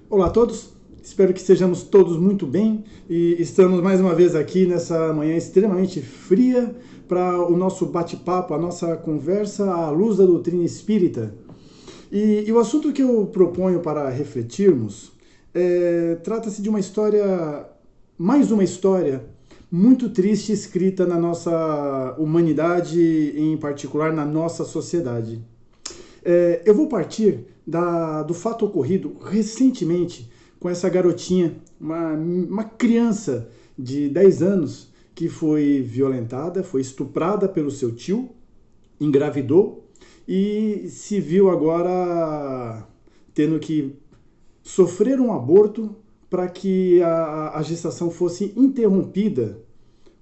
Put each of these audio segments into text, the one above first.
Olá a todos, espero que estejamos todos muito bem e estamos mais uma vez aqui nessa manhã extremamente fria para o nosso bate-papo, a nossa conversa à luz da doutrina espírita. E o assunto que eu proponho para refletirmos trata-se de uma história, mais uma história muito triste escrita na nossa humanidade, em particular na nossa sociedade. Eu vou partir do fato ocorrido recentemente com essa garotinha, uma criança de 10 anos que foi violentada, foi estuprada pelo seu tio, engravidou e se viu agora tendo que sofrer um aborto para que a gestação fosse interrompida,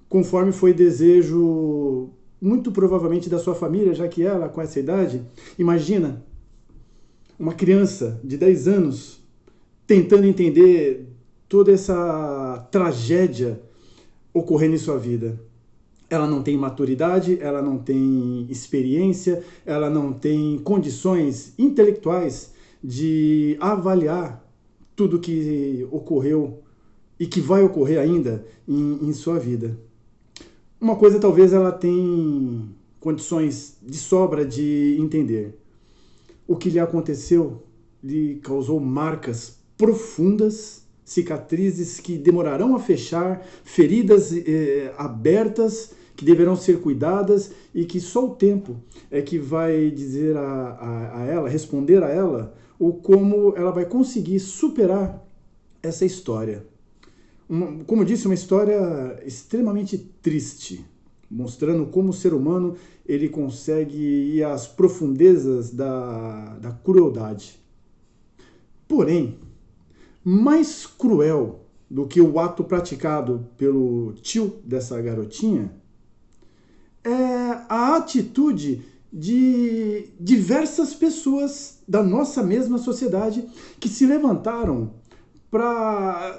conforme foi desejo muito provavelmente da sua família, já que ela, com essa idade, imagina uma criança de 10 anos tentando entender toda essa tragédia ocorrendo em sua vida. Ela não tem maturidade, ela não tem experiência, ela não tem condições intelectuais de avaliar tudo que ocorreu e que vai ocorrer ainda em sua vida. Uma coisa talvez ela tem condições de sobra de entender. O que lhe aconteceu lhe causou marcas profundas, cicatrizes que demorarão a fechar, feridas abertas que deverão ser cuidadas e que só o tempo é que vai dizer a ela, responder a ela, o como ela vai conseguir superar essa história. Como eu disse, uma história extremamente triste, mostrando como o ser humano ele consegue ir às profundezas da crueldade. Porém, mais cruel do que o ato praticado pelo tio dessa garotinha é a atitude de diversas pessoas da nossa mesma sociedade que se levantaram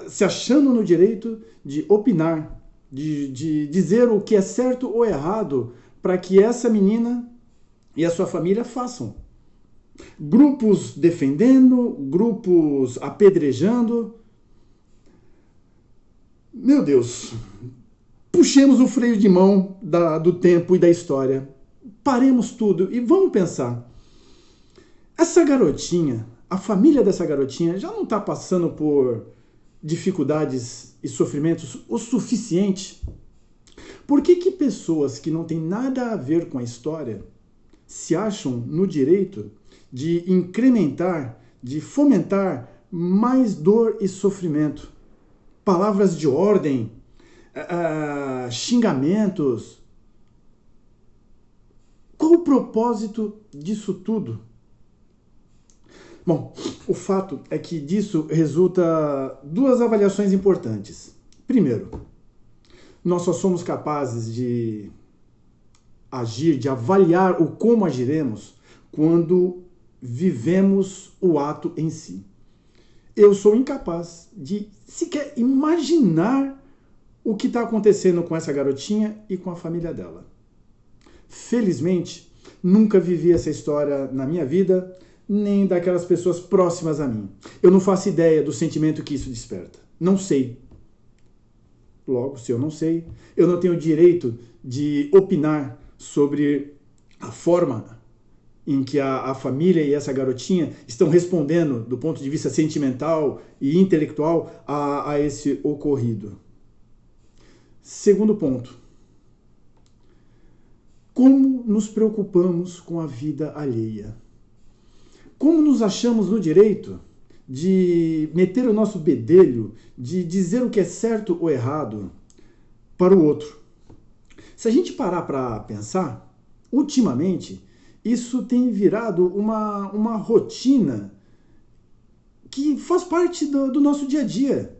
se achando no direito de opinar, de dizer o que é certo ou errado para que essa menina e a sua família façam. Grupos defendendo, grupos apedrejando. Meu Deus, puxemos o freio de mão do tempo e da história. Paremos tudo e vamos pensar. Essa garotinha, a família dessa garotinha já não está passando por dificuldades e sofrimentos o suficiente? Por que pessoas que não têm nada a ver com a história se acham no direito de incrementar, de fomentar mais dor e sofrimento? Palavras de ordem, xingamentos. Qual o propósito disso tudo? Bom, o fato é que disso resulta duas avaliações importantes. Primeiro, nós só somos capazes de agir, de avaliar o como agiremos quando vivemos o ato em si. Eu sou incapaz de sequer imaginar o que está acontecendo com essa garotinha e com a família dela. Felizmente, nunca vivi essa história na minha vida, nem daquelas pessoas próximas a mim. Eu não faço ideia do sentimento que isso desperta. Não sei. Logo, se eu não sei, eu não tenho o direito de opinar sobre a forma em que a família e essa garotinha estão respondendo do ponto de vista sentimental e intelectual a esse ocorrido. Segundo ponto. Como nos preocupamos com a vida alheia? Como nos achamos no direito de meter o nosso bedelho, de dizer o que é certo ou errado para o outro? Se a gente parar para pensar, ultimamente, isso tem virado uma rotina que faz parte do nosso dia a dia.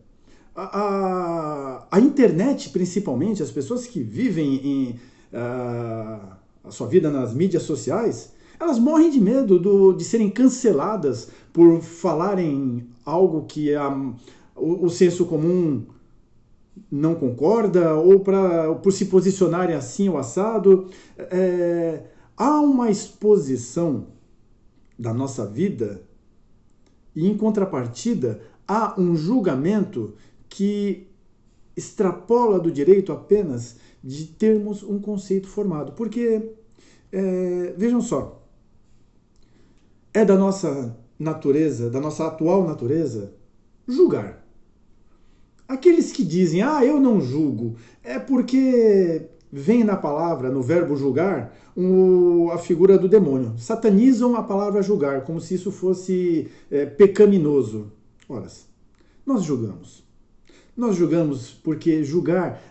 A internet, principalmente, as pessoas que vivem a sua vida nas mídias sociais, elas morrem de medo de serem canceladas por falarem algo que o senso comum não concorda, ou por se posicionarem assim ou assado. Há uma exposição da nossa vida E, em contrapartida, há um julgamento que extrapola do direito apenas de termos um conceito formado. Porque, vejam só, é da nossa natureza, da nossa atual natureza, julgar. Aqueles que dizem, eu não julgo, é porque vem na palavra, no verbo julgar, a figura do demônio. Satanizam a palavra julgar, como se isso fosse pecaminoso. Ora, nós julgamos. Nós julgamos porque julgar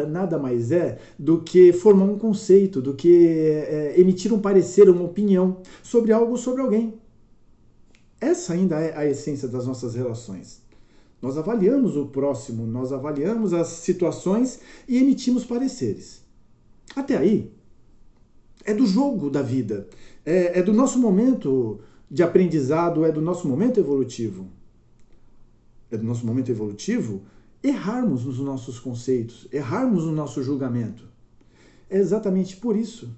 nada mais é do que formar um conceito, do que emitir um parecer, uma opinião sobre algo ou sobre alguém. Essa ainda é a essência das nossas relações. Nós avaliamos o próximo, nós avaliamos as situações e emitimos pareceres. Até aí, é do jogo da vida, é do nosso momento de aprendizado, é do nosso momento evolutivo. É do nosso momento evolutivo errarmos nos nossos conceitos, errarmos no nosso julgamento. É exatamente por isso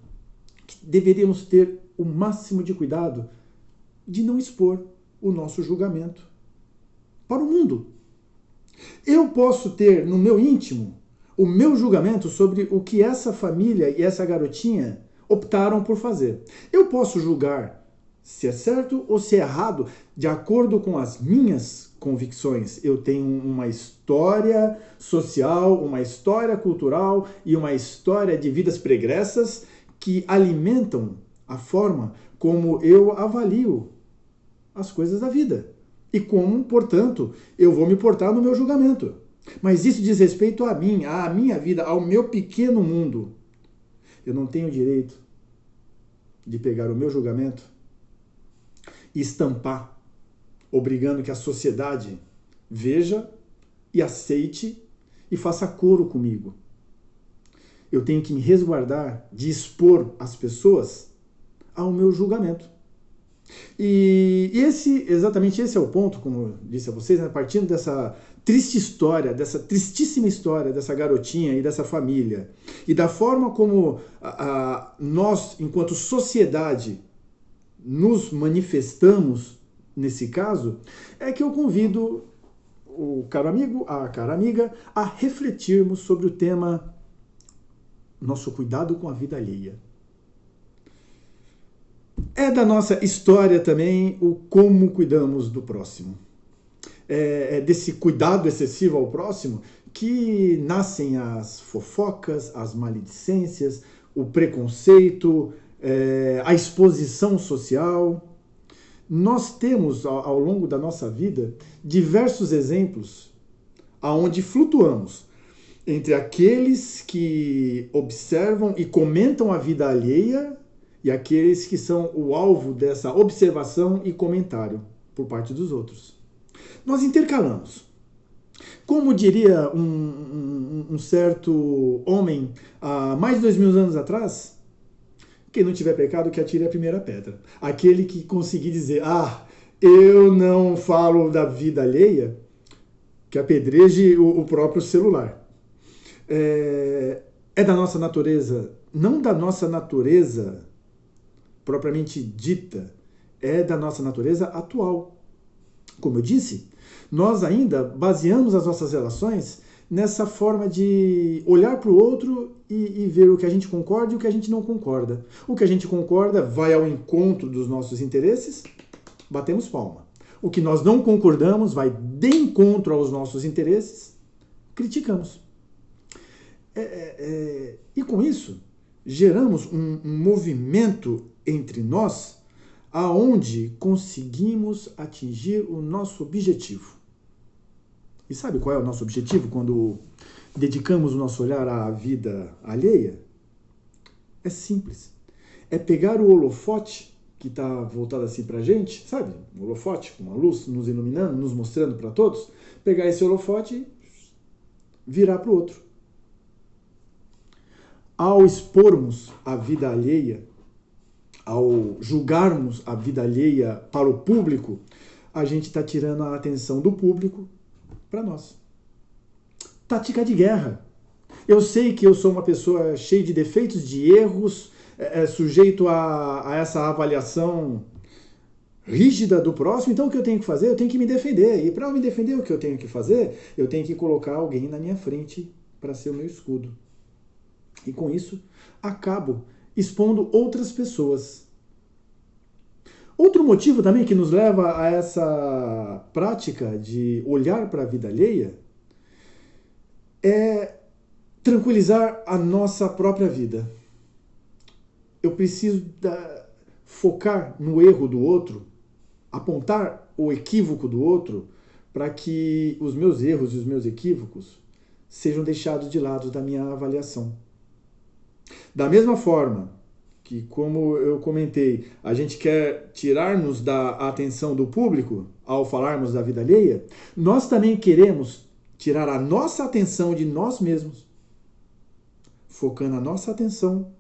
que deveríamos ter o máximo de cuidado de não expor o nosso julgamento para o mundo. Eu posso ter no meu íntimo o meu julgamento sobre o que essa família e essa garotinha optaram por fazer. Eu posso julgar se é certo ou se é errado de acordo com as minhas convicções. Eu tenho uma história social, uma história cultural e uma história de vidas pregressas que alimentam a forma como eu avalio as coisas da vida. E como, portanto, eu vou me portar no meu julgamento. Mas isso diz respeito a mim, à minha vida, ao meu pequeno mundo. Eu não tenho direito de pegar o meu julgamento e estampar, obrigando que a sociedade veja e aceite e faça coro comigo. Eu tenho que me resguardar de expor as pessoas ao meu julgamento. E exatamente esse é o ponto, como eu disse a vocês, né? Partindo dessa triste história, dessa tristíssima história dessa garotinha e dessa família, e da forma como nós, enquanto sociedade, nos manifestamos nesse caso, é que eu convido o caro amigo, a cara amiga, a refletirmos sobre o tema nosso cuidado com a vida alheia. É da nossa história também o como cuidamos do próximo. É desse cuidado excessivo ao próximo que nascem as fofocas, as maledicências, o preconceito, a exposição social. Nós temos, ao longo da nossa vida, diversos exemplos aonde flutuamos entre aqueles que observam e comentam a vida alheia e aqueles que são o alvo dessa observação e comentário por parte dos outros. Nós intercalamos. Como diria um certo homem há mais de 2000 anos atrás, quem não tiver pecado que atire a primeira pedra. Aquele que conseguir dizer, eu não falo da vida alheia, que apedreje o próprio celular. É da nossa natureza, não da nossa natureza propriamente dita, é da nossa natureza atual. Como eu disse, nós ainda baseamos as nossas relações nessa forma de olhar para o outro e ver o que a gente concorda e o que a gente não concorda. O que a gente concorda vai ao encontro dos nossos interesses, batemos palma. O que nós não concordamos vai de encontro aos nossos interesses, criticamos. E com isso, geramos um movimento entre nós aonde conseguimos atingir o nosso objetivo. E sabe qual é o nosso objetivo quando dedicamos o nosso olhar à vida alheia? É simples. É pegar o holofote que está voltado assim para a gente, sabe? Um holofote com uma luz nos iluminando, nos mostrando para todos. Pegar esse holofote e virar para o outro. Ao expormos a vida alheia, ao julgarmos a vida alheia para o público, a gente está tirando a atenção do público para nós. Tática de guerra. Eu sei que eu sou uma pessoa cheia de defeitos, de erros, sujeito a essa avaliação rígida do próximo, então o que eu tenho que fazer? Eu tenho que me defender. E para me defender, o que eu tenho que fazer? Eu tenho que colocar alguém na minha frente para ser o meu escudo. E com isso, acabo expondo outras pessoas. Outro motivo também que nos leva a essa prática de olhar para a vida alheia é tranquilizar a nossa própria vida. Eu preciso focar no erro do outro, apontar o equívoco do outro, para que os meus erros e os meus equívocos sejam deixados de lado da minha avaliação. Da mesma forma que, como eu comentei, a gente quer tirar-nos da atenção do público ao falarmos da vida alheia, nós também queremos tirar a nossa atenção de nós mesmos, focando a nossa atenção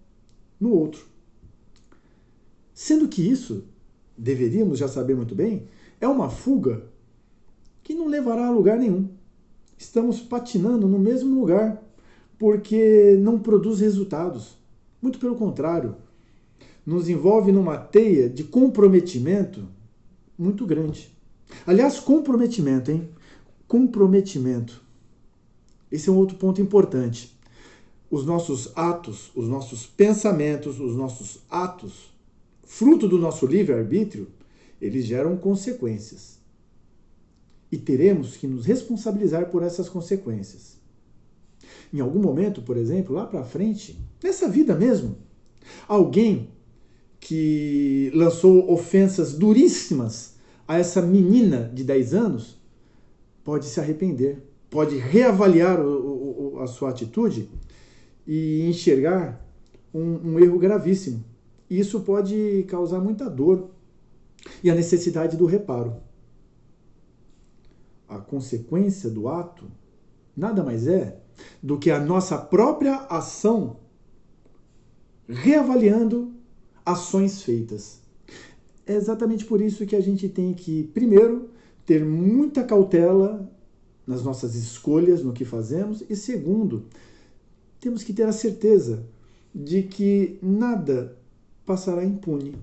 no outro. Sendo que isso, deveríamos já saber muito bem, é uma fuga que não levará a lugar nenhum. Estamos patinando no mesmo lugar, porque não produz resultados. Muito pelo contrário, nos envolve numa teia de comprometimento muito grande. Aliás, comprometimento, hein? Comprometimento. Esse é um outro ponto importante. Os nossos atos, os nossos pensamentos, os nossos atos, fruto do nosso livre-arbítrio, eles geram consequências. E teremos que nos responsabilizar por essas consequências. Em algum momento, por exemplo, lá para frente, nessa vida mesmo, alguém que lançou ofensas duríssimas a essa menina de 10 anos pode se arrepender, pode reavaliar a sua atitude e enxergar um erro gravíssimo. Isso pode causar muita dor e a necessidade do reparo. A consequência do ato nada mais é do que a nossa própria ação reavaliando ações feitas. É exatamente por isso que a gente tem que, primeiro, ter muita cautela nas nossas escolhas, no que fazemos, e segundo, temos que ter a certeza de que nada passará impune.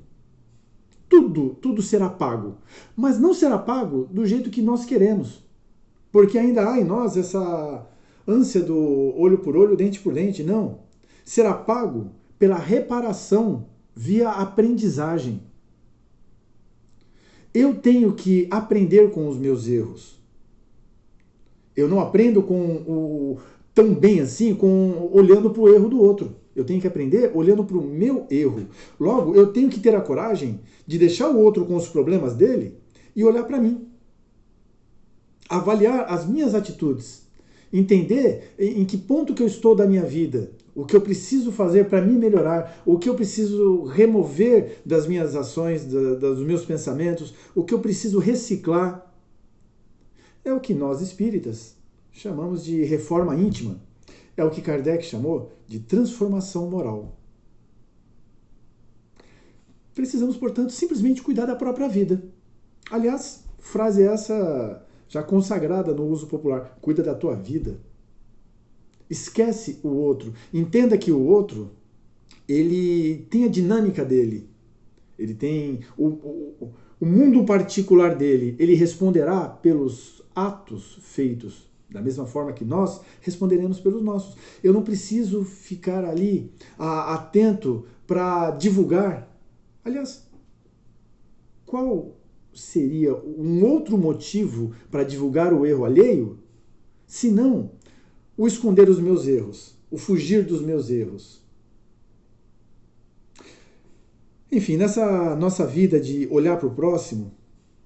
Tudo será pago, mas não será pago do jeito que nós queremos, porque ainda há em nós essa ânsia do olho por olho, dente por dente. Não, será pago pela reparação via aprendizagem. Eu tenho que aprender com os meus erros. Eu não aprendo tão bem assim olhando para o erro do outro. Eu tenho que aprender olhando para o meu erro. Logo, eu tenho que ter a coragem de deixar o outro com os problemas dele e olhar para mim. Avaliar as minhas atitudes. Entender em que ponto que eu estou da minha vida. O que eu preciso fazer para me melhorar. O que eu preciso remover das minhas ações, dos meus pensamentos. O que eu preciso reciclar. É o que nós espíritas chamamos de reforma íntima. É o que Kardec chamou de transformação moral. Precisamos, portanto, simplesmente cuidar da própria vida. Aliás, frase essa já consagrada no uso popular. Cuida da tua vida. Esquece o outro. Entenda que o outro, ele tem a dinâmica dele. Ele tem o mundo particular dele. Ele responderá pelos atos feitos. Da mesma forma que nós responderemos pelos nossos. Eu não preciso ficar ali atento para divulgar. Aliás, qual seria um outro motivo para divulgar o erro alheio, se não o esconder os meus erros, o fugir dos meus erros? Enfim, nessa nossa vida de olhar para o próximo,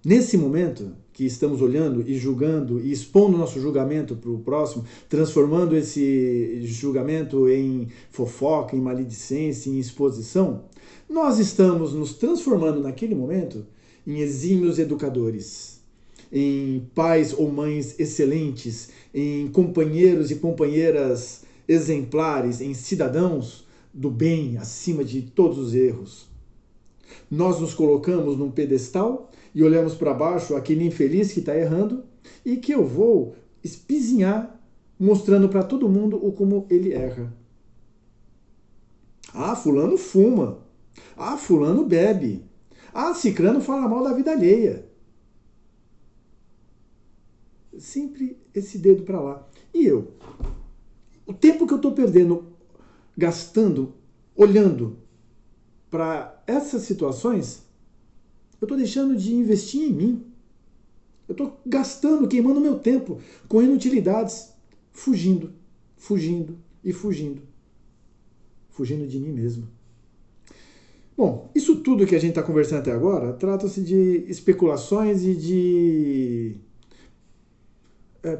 nesse momento que estamos olhando e julgando e expondo nosso julgamento para o próximo, transformando esse julgamento em fofoca, em maledicência, em exposição, nós estamos nos transformando naquele momento em exímios educadores, em pais ou mães excelentes, em companheiros e companheiras exemplares, em cidadãos do bem acima de todos os erros. Nós nos colocamos num pedestal e olhamos para baixo aquele infeliz que está errando e que eu vou espizinhar, mostrando para todo mundo como ele erra. Ah, fulano fuma. Ah, fulano bebe. Ah, cicrano fala mal da vida alheia. Sempre esse dedo para lá. E eu? O tempo que eu estou perdendo, gastando, olhando para essas situações, eu estou deixando de investir em mim. Eu estou gastando, queimando meu tempo com inutilidades, fugindo, fugindo e fugindo. Fugindo de mim mesmo. Bom, isso tudo que a gente está conversando até agora trata-se de especulações e de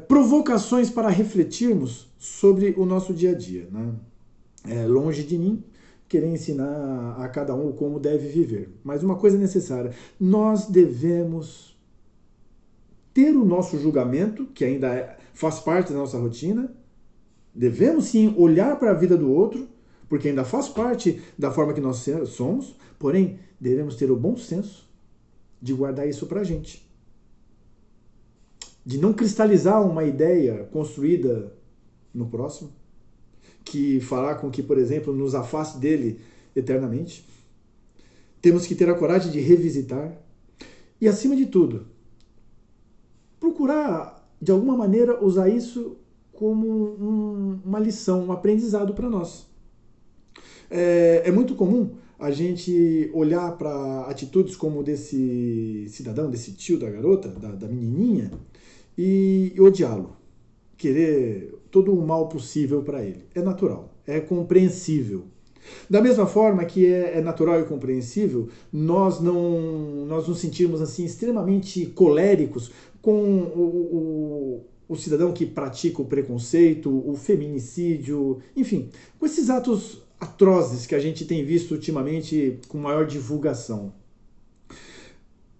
provocações para refletirmos sobre o nosso dia a dia. Né? Longe de mim querer ensinar a cada um como deve viver. Mas uma coisa é necessária, nós devemos ter o nosso julgamento, que ainda faz parte da nossa rotina, devemos sim olhar para a vida do outro, porque ainda faz parte da forma que nós somos, porém devemos ter o bom senso de guardar isso para a gente. De não cristalizar uma ideia construída no próximo, que fará com que, por exemplo, nos afaste dele eternamente. Temos que ter a coragem de revisitar e, acima de tudo, procurar, de alguma maneira, usar isso como uma lição, um aprendizado para nós. É muito comum a gente olhar para atitudes como desse cidadão, desse tio da garota, da menininha, e odiá-lo. Querer todo o mal possível para ele. É natural, é compreensível. Da mesma forma que é natural e compreensível nós nos sentirmos assim extremamente coléricos com o cidadão que pratica o preconceito, o feminicídio, enfim, com esses atos atrozes que a gente tem visto ultimamente com maior divulgação.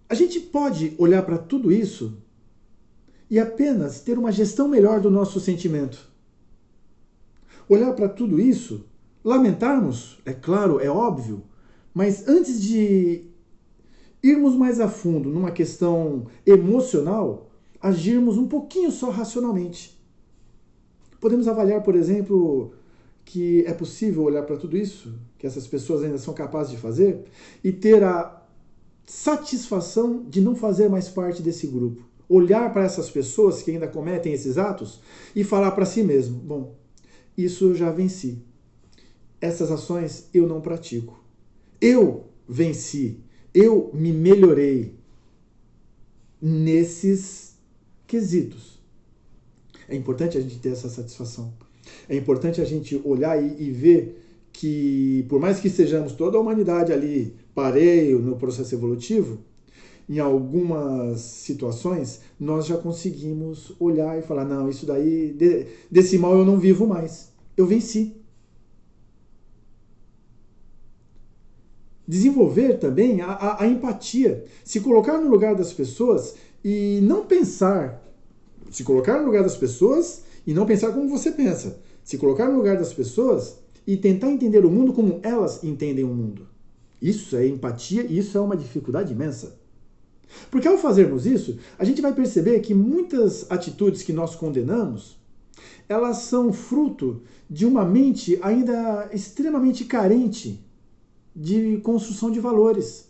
A gente pode olhar para tudo isso e apenas ter uma gestão melhor do nosso sentimento. Olhar para tudo isso, lamentarmos, é claro, é óbvio, mas antes de irmos mais a fundo numa questão emocional, agirmos um pouquinho só racionalmente. Podemos avaliar, por exemplo, que é possível olhar para tudo isso, que essas pessoas ainda são capazes de fazer, e ter a satisfação de não fazer mais parte desse grupo. Olhar para essas pessoas que ainda cometem esses atos e falar para si mesmo, bom, isso eu já venci. Essas ações eu não pratico. Eu venci. Eu me melhorei nesses quesitos. É importante a gente ter essa satisfação. É importante a gente olhar e ver que, por mais que estejamos toda a humanidade ali pareio no processo evolutivo, em algumas situações, nós já conseguimos olhar e falar, não, isso daí, desse mal eu não vivo mais. Eu venci. Desenvolver também a empatia. Se colocar no lugar das pessoas e não pensar. Se colocar no lugar das pessoas e não pensar como você pensa. Se colocar no lugar das pessoas e tentar entender o mundo como elas entendem o mundo. Isso é empatia e isso é uma dificuldade imensa. Porque ao fazermos isso, a gente vai perceber que muitas atitudes que nós condenamos, elas são fruto de uma mente ainda extremamente carente de construção de valores.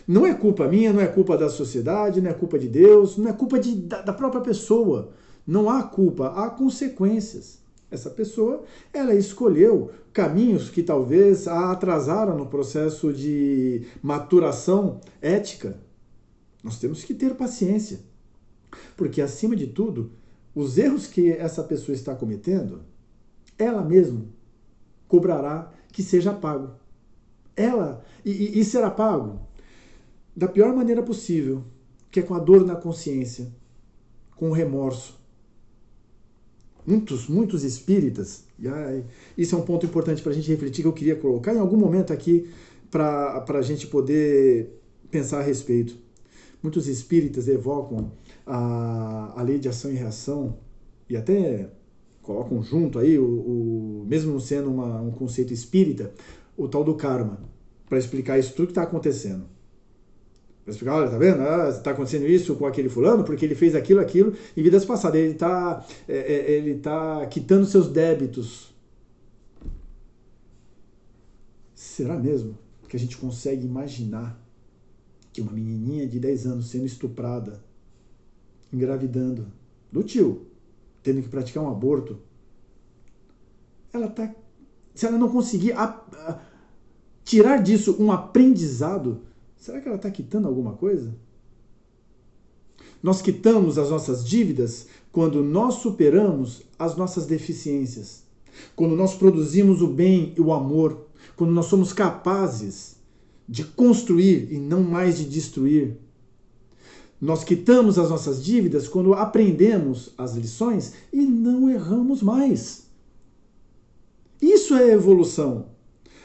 Não é culpa minha, não é culpa da sociedade, não é culpa de Deus, não é culpa da própria pessoa. Não há culpa, há consequências. Essa pessoa, ela escolheu caminhos que talvez a atrasaram no processo de maturação ética. Nós temos que ter paciência. Porque, acima de tudo, os erros que essa pessoa está cometendo, ela mesma cobrará que seja pago. Ela, e será pago da pior maneira possível, que é com a dor na consciência, com o remorso. Muitos espíritas, isso é um ponto importante para a gente refletir, que eu queria colocar em algum momento aqui para a gente poder pensar a respeito. Muitos espíritas evocam a lei de ação e reação e até colocam junto aí, mesmo não sendo um conceito espírita, o tal do karma, para explicar isso tudo que está acontecendo. Para explicar, olha, tá vendo? Está acontecendo isso com aquele fulano porque ele fez aquilo em vidas passadas. Ele tá quitando seus débitos. Será mesmo? que a gente consegue imaginar que uma menininha de 10 anos sendo estuprada, engravidando do tio, tendo que praticar um aborto, se ela não conseguir tirar disso um aprendizado, será que ela está quitando alguma coisa? Nós quitamos as nossas dívidas quando nós superamos as nossas deficiências, quando nós produzimos o bem e o amor, quando nós somos capazes de construir e não mais de destruir. Nós quitamos as nossas dívidas quando aprendemos as lições e não erramos mais. Isso é evolução.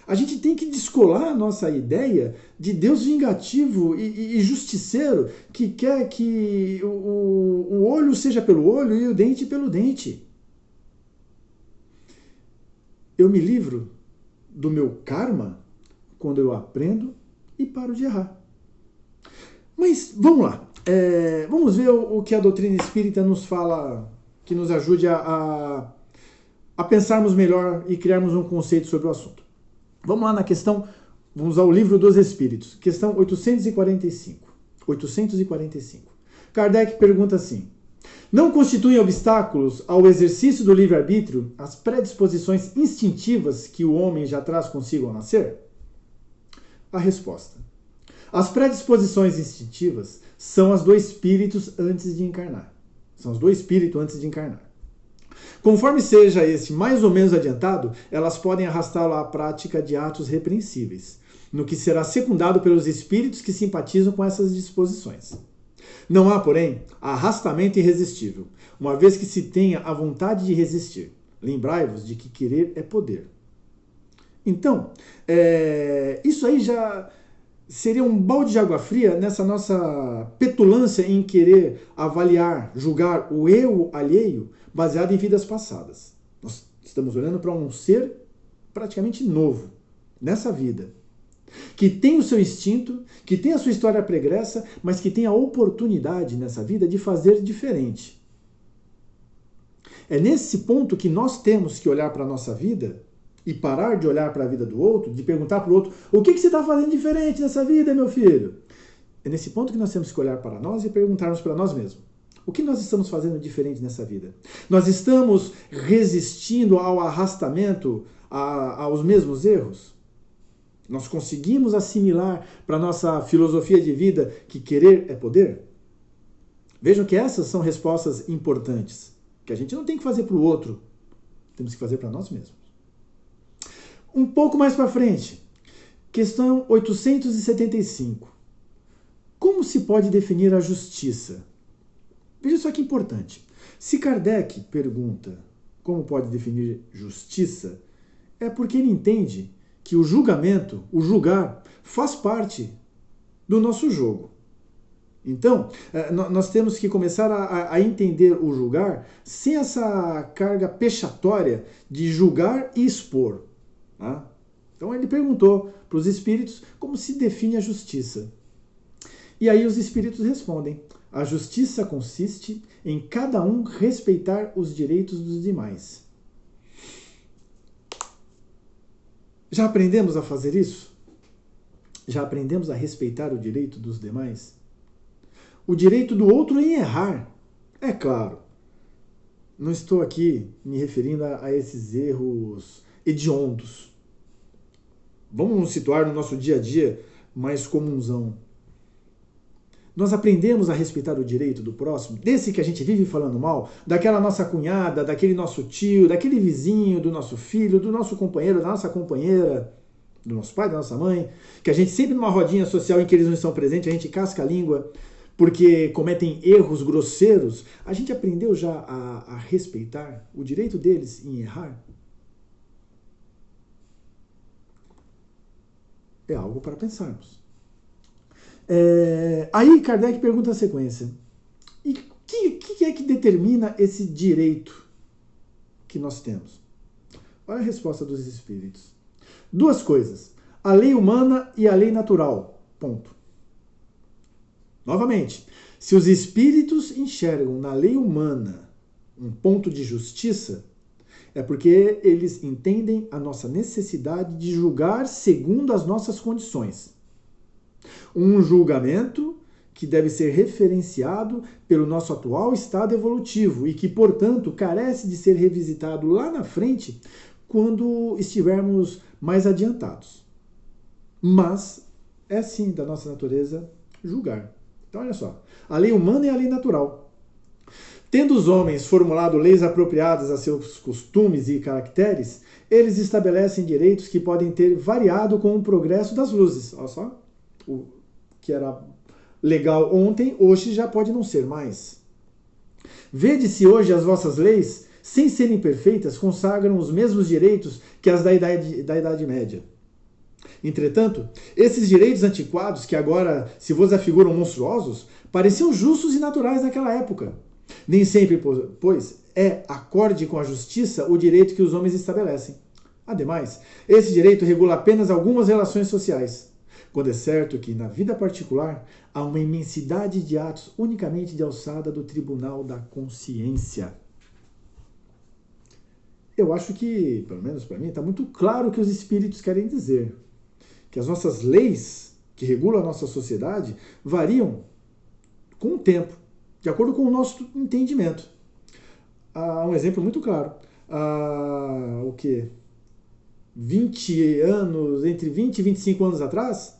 A gente tem que descolar a nossa ideia de Deus vingativo e justiceiro que quer que o olho seja pelo olho e o dente pelo dente. Eu me livro do meu karma quando eu aprendo e paro de errar. Mas vamos lá. Vamos ver o que a doutrina espírita nos fala, que nos ajude a pensarmos melhor e criarmos um conceito sobre o assunto. Vamos lá na questão, vamos ao Livro dos Espíritos, questão 845. 845. Kardec pergunta assim: não constituem obstáculos ao exercício do livre-arbítrio as predisposições instintivas que o homem já traz consigo ao nascer? A resposta: as predisposições instintivas são as do espírito antes de encarnar. São os do espírito antes de encarnar. Conforme seja esse mais ou menos adiantado, elas podem arrastá-lo à prática de atos repreensíveis, no que será secundado pelos espíritos que simpatizam com essas disposições. Não há, porém, arrastamento irresistível, uma vez que se tenha a vontade de resistir. Lembrai-vos de que querer é poder. Então, isso aí já seria um balde de água fria nessa nossa petulância em querer avaliar, julgar o eu alheio baseado em vidas passadas. Nós estamos olhando para um ser praticamente novo nessa vida, que tem o seu instinto, que tem a sua história pregressa, mas que tem a oportunidade nessa vida de fazer diferente. É nesse ponto que nós temos que olhar para a nossa vida e parar de olhar para a vida do outro, de perguntar para o outro: o que você está fazendo diferente nessa vida, meu filho? É nesse ponto que nós temos que olhar para nós e perguntarmos para nós mesmos: o que nós estamos fazendo diferente nessa vida? Nós estamos resistindo ao arrastamento, aos mesmos erros? Nós conseguimos assimilar para a nossa filosofia de vida que querer é poder? Vejam que essas são respostas importantes, que a gente não tem que fazer para o outro, temos que fazer para nós mesmos. Um pouco mais para frente, questão 875. Como se pode definir a justiça? Veja só que importante. Se Kardec pergunta como pode definir justiça, é porque ele entende que o julgamento, o julgar, faz parte do nosso jogo. Então, nós temos que começar a entender o julgar sem essa carga pexatória de julgar e expor. Tá? Então ele perguntou para os espíritos como se define a justiça. E aí os espíritos respondem: a justiça consiste em cada um respeitar os direitos dos demais. Já aprendemos a fazer isso? Já aprendemos a respeitar o direito dos demais? O direito do outro em errar. É claro, não estou aqui me referindo a esses erros hediondos. Vamos nos situar no nosso dia a dia mais comunzão. Nós aprendemos a respeitar o direito do próximo, desse que a gente vive falando mal, daquela nossa cunhada, daquele nosso tio, daquele vizinho, do nosso filho, do nosso companheiro, da nossa companheira, do nosso pai, da nossa mãe, que a gente sempre numa rodinha social em que eles não estão presentes, a gente casca a língua porque cometem erros grosseiros. A gente aprendeu já a respeitar o direito deles em errar? É algo para pensarmos. Aí Kardec pergunta a sequência: e o que é que determina esse direito que nós temos? Olha a resposta dos espíritos: duas coisas, a lei humana e a lei natural. Ponto. Novamente, se os espíritos enxergam na lei humana um ponto de justiça, É porque eles entendem a nossa necessidade de julgar segundo as nossas condições. Um julgamento que deve ser referenciado pelo nosso atual estado evolutivo e que, portanto, carece de ser revisitado lá na frente quando estivermos mais adiantados. Mas é sim da nossa natureza julgar. Então, olha só, a lei humana é a lei natural. Tendo os homens formulado leis apropriadas a seus costumes e caracteres, eles estabelecem direitos que podem ter variado com o progresso das luzes. Olha só, o que era legal ontem, hoje já pode não ser mais. Vede se hoje as vossas leis, sem serem perfeitas, consagram os mesmos direitos que as da Idade Média. Entretanto, esses direitos antiquados, que agora se vos afiguram monstruosos, pareciam justos e naturais naquela época. Nem sempre, pois, é acorde com a justiça o direito que os homens estabelecem. Ademais, esse direito regula apenas algumas relações sociais, quando é certo que, na vida particular, há uma imensidade de atos unicamente de alçada do tribunal da consciência. Eu acho que, pelo menos para mim, está muito claro o que os espíritos querem dizer. Que as nossas leis, que regulam a nossa sociedade, variam com o tempo, de acordo com o nosso entendimento. Um exemplo muito claro. O quê? 20 anos, entre 20 e 25 anos atrás,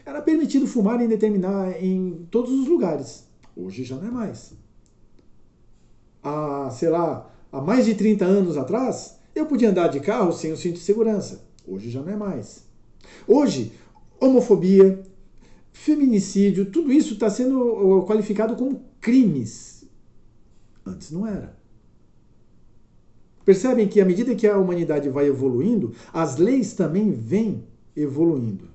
era permitido fumar em todos os lugares. Hoje já não é mais. Há mais de 30 anos atrás, eu podia andar de carro sem o cinto de segurança. Hoje já não é mais. Hoje, homofobia, feminicídio, tudo isso está sendo qualificado como crimes. Antes não era. Percebem que à medida que a humanidade vai evoluindo, as leis também vêm evoluindo.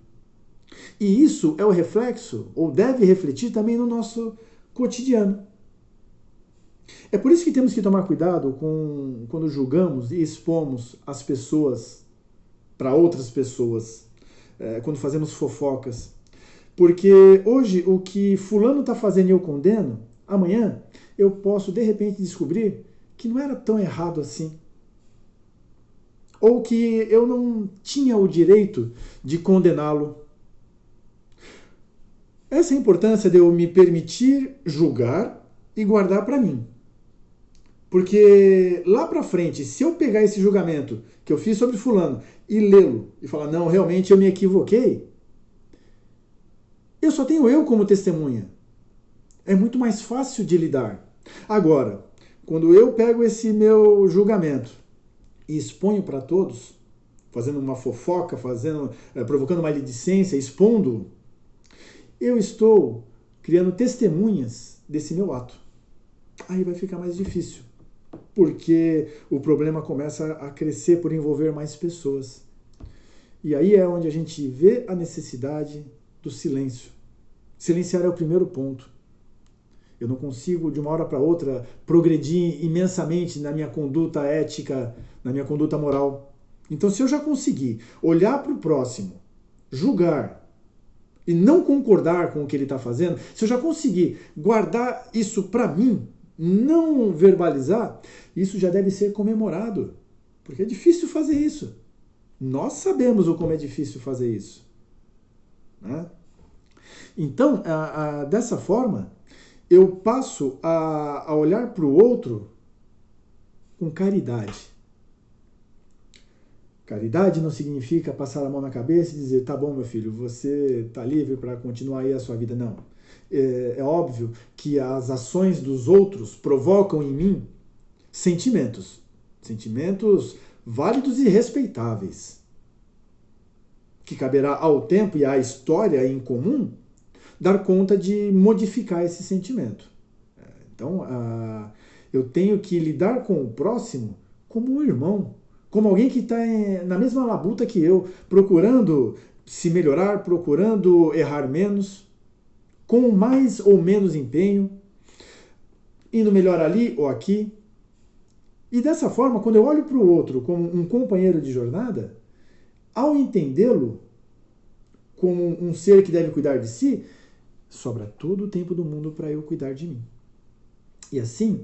E isso é o reflexo, ou deve refletir também no nosso cotidiano. É por isso que temos que tomar cuidado quando julgamos e expomos as pessoas para outras pessoas, quando fazemos fofocas. Porque hoje o que fulano está fazendo e eu condeno, amanhã eu posso de repente descobrir que não era tão errado assim. Ou que eu não tinha o direito de condená-lo. Essa é a importância de eu me permitir julgar e guardar para mim. Porque lá para frente, se eu pegar esse julgamento que eu fiz sobre fulano e lê-lo e falar, não, realmente eu me equivoquei, eu só tenho eu como testemunha. É muito mais fácil de lidar. Agora, quando eu pego esse meu julgamento e exponho para todos, fazendo uma fofoca, provocando uma maledicência, expondo, eu estou criando testemunhas desse meu ato. Aí vai ficar mais difícil, porque o problema começa a crescer por envolver mais pessoas. E aí é onde a gente vê a necessidade do silêncio. Silenciar é o primeiro ponto. Eu não consigo, de uma hora para outra, progredir imensamente na minha conduta ética, na minha conduta moral. Então, se eu já conseguir olhar para o próximo, julgar e não concordar com o que ele está fazendo, se eu já conseguir guardar isso para mim, não verbalizar, isso já deve ser comemorado. Porque é difícil fazer isso. Nós sabemos como é difícil fazer isso. Né? Então, dessa forma, eu passo a olhar para o outro com caridade. Caridade não significa passar a mão na cabeça e dizer, tá bom, meu filho, você está livre para continuar aí a sua vida. Não. É óbvio que as ações dos outros provocam em mim sentimentos. Sentimentos válidos e respeitáveis. Que caberá ao tempo e à história em comum dar conta de modificar esse sentimento. Então, eu tenho que lidar com o próximo como um irmão, como alguém que está na mesma labuta que eu, procurando se melhorar, procurando errar menos, com mais ou menos empenho, indo melhor ali ou aqui. E dessa forma, quando eu olho para o outro como um companheiro de jornada, ao entendê-lo como um ser que deve cuidar de si, sobra todo o tempo do mundo para eu cuidar de mim. E assim,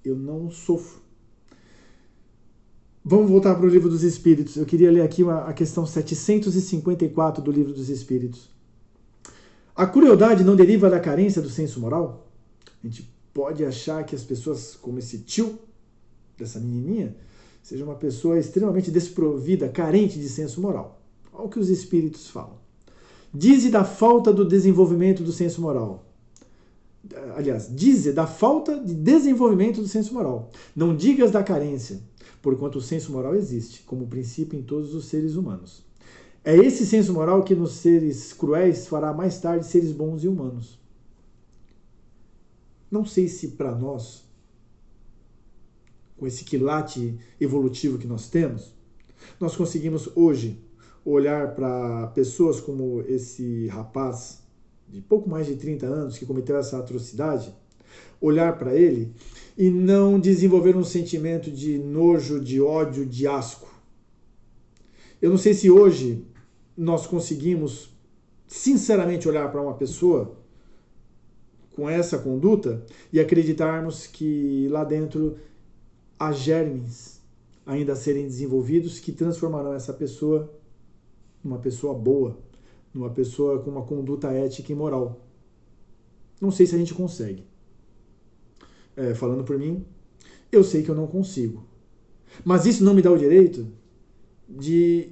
eu não sofro. Vamos voltar para o Livro dos Espíritos. Eu queria ler aqui a questão 754 do Livro dos Espíritos. A crueldade não deriva da carência do senso moral? A gente pode achar que as pessoas, como esse tio dessa menininha, seja uma pessoa extremamente desprovida, carente de senso moral. Olha o que os Espíritos falam. Dize da falta do desenvolvimento do senso moral. Aliás, dize da falta de desenvolvimento do senso moral. Não digas da carência, porquanto o senso moral existe, como princípio em todos os seres humanos. É esse senso moral que nos seres cruéis fará mais tarde seres bons e humanos. Não sei se para nós, com esse quilate evolutivo que nós temos, nós conseguimos hoje olhar para pessoas como esse rapaz de pouco mais de 30 anos que cometeu essa atrocidade, olhar para ele e não desenvolver um sentimento de nojo, de ódio, de asco. Eu não sei se hoje nós conseguimos sinceramente olhar para uma pessoa com essa conduta e acreditarmos que lá dentro há germes ainda a serem desenvolvidos que transformarão essa pessoa numa pessoa boa, numa pessoa com uma conduta ética e moral. Não sei se a gente consegue. Falando por mim, eu sei que eu não consigo. Mas isso não me dá o direito de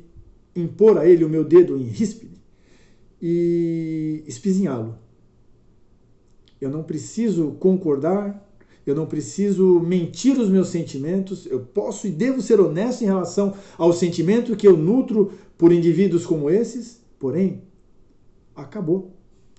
impor a ele o meu dedo em ríspide e espizinhá-lo. Eu não preciso concordar, eu não preciso mentir os meus sentimentos, eu posso e devo ser honesto em relação ao sentimento que eu nutro por indivíduos como esses, porém, acabou.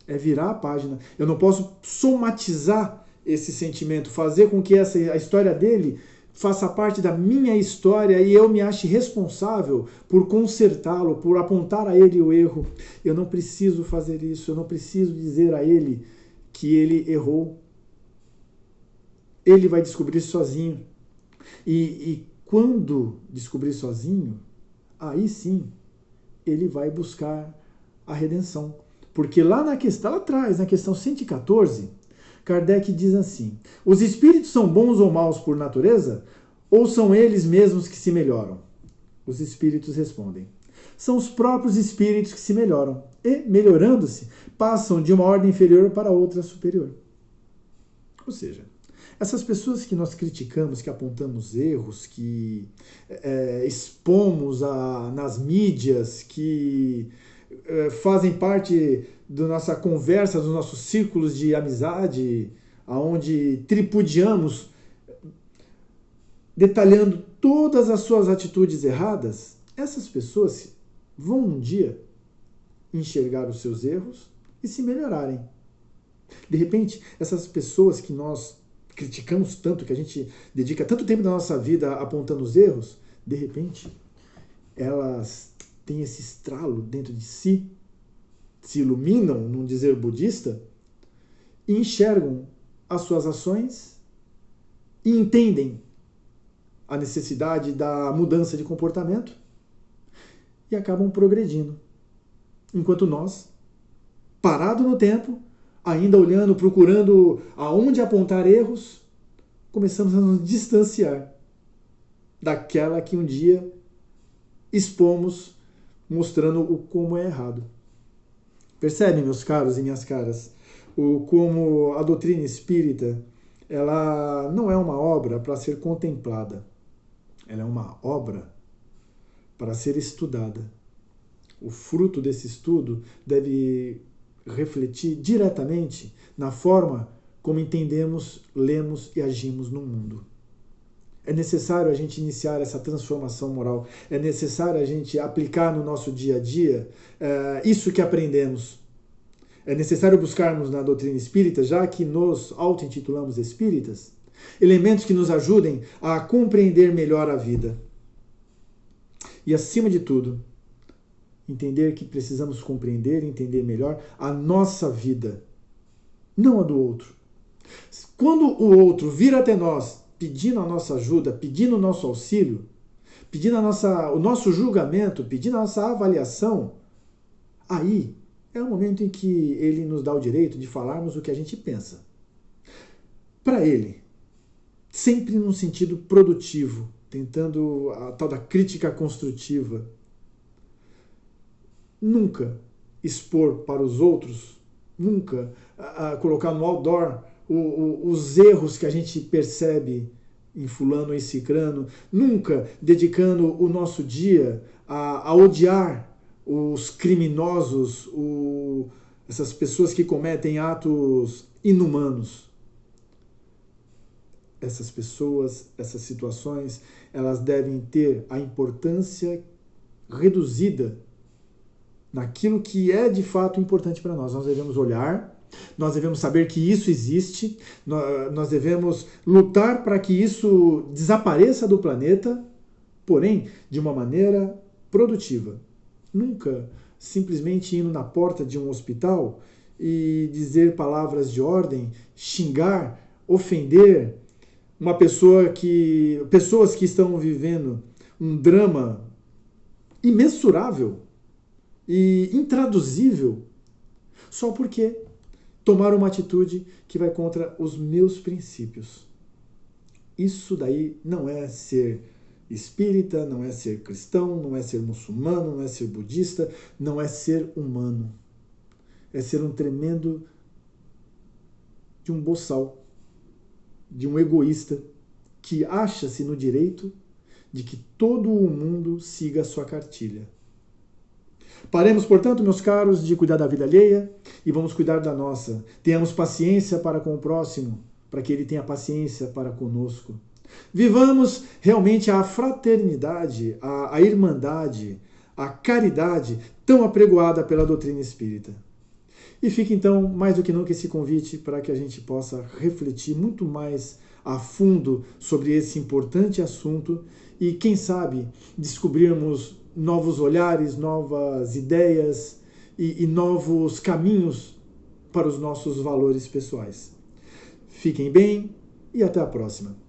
É virar a página. Eu não posso somatizar esse sentimento, fazer com que a história dele faça parte da minha história e eu me ache responsável por consertá-lo, por apontar a ele o erro. Eu não preciso fazer isso, eu não preciso dizer a ele que ele errou. Ele vai descobrir sozinho. E quando descobrir sozinho, aí sim, ele vai buscar a redenção. Porque lá atrás, na questão 114, Kardec diz assim: os espíritos são bons ou maus por natureza, ou são eles mesmos que se melhoram? Os espíritos respondem: são os próprios espíritos que se melhoram, e, melhorando-se, passam de uma ordem inferior para outra superior. Ou seja, essas pessoas que nós criticamos, que apontamos erros, que expomos nas mídias, que fazem parte da nossa conversa, dos nossos círculos de amizade, onde tripudiamos, detalhando todas as suas atitudes erradas, essas pessoas vão um dia enxergar os seus erros e se melhorarem. De repente, essas pessoas que nós criticamos tanto, que a gente dedica tanto tempo da nossa vida apontando os erros, de repente, elas têm esse estralo dentro de si, se iluminam, num dizer budista, e enxergam as suas ações e entendem a necessidade da mudança de comportamento e acabam progredindo. Enquanto nós, parado no tempo, ainda olhando, procurando aonde apontar erros, começamos a nos distanciar daquela que um dia expomos, mostrando o como é errado. Percebem, meus caros e minhas caras, como a doutrina espírita, ela não é uma obra para ser contemplada, ela é uma obra para ser estudada. O fruto desse estudo deve refletir diretamente na forma como entendemos, lemos e agimos no mundo. É necessário a gente iniciar essa transformação moral, é necessário a gente aplicar no nosso dia a dia isso que aprendemos. É necessário buscarmos na doutrina espírita, já que nos auto-intitulamos espíritas, elementos que nos ajudem a compreender melhor a vida. E, acima de tudo, entender que precisamos compreender e entender melhor a nossa vida, não a do outro. Quando o outro vir até nós pedindo a nossa ajuda, pedindo o nosso auxílio, pedindo o nosso julgamento, pedindo a nossa avaliação, aí é o momento em que ele nos dá o direito de falarmos o que a gente pensa. Para ele, sempre num sentido produtivo, tentando a tal da crítica construtiva. Nunca expor para os outros, nunca colocar no outdoor os erros que a gente percebe em fulano e cicrano, nunca dedicando o nosso dia a odiar os criminosos, essas pessoas que cometem atos inumanos. Essas pessoas, essas situações, elas devem ter a importância reduzida naquilo que é de fato importante para nós. Nós devemos olhar, nós devemos saber que isso existe, nós devemos lutar para que isso desapareça do planeta, porém de uma maneira produtiva. Nunca simplesmente indo na porta de um hospital e dizer palavras de ordem, xingar, ofender pessoas que estão vivendo um drama imensurável e intraduzível, só porque tomaram uma atitude que vai contra os meus princípios. Isso daí não é ser espírita, não é ser cristão, não é ser muçulmano, não é ser budista, não é ser humano. É ser um tremendo de um boçal, de um egoísta que acha-se no direito de que todo o mundo siga a sua cartilha. Paremos, portanto, meus caros, de cuidar da vida alheia e vamos cuidar da nossa. Tenhamos paciência para com o próximo, para que ele tenha paciência para conosco. Vivamos realmente a fraternidade, a irmandade, a caridade tão apregoada pela doutrina espírita. E fica então, mais do que nunca, esse convite para que a gente possa refletir muito mais a fundo sobre esse importante assunto e, quem sabe, descobrirmos novos olhares, novas ideias e novos caminhos para os nossos valores pessoais. Fiquem bem e até a próxima.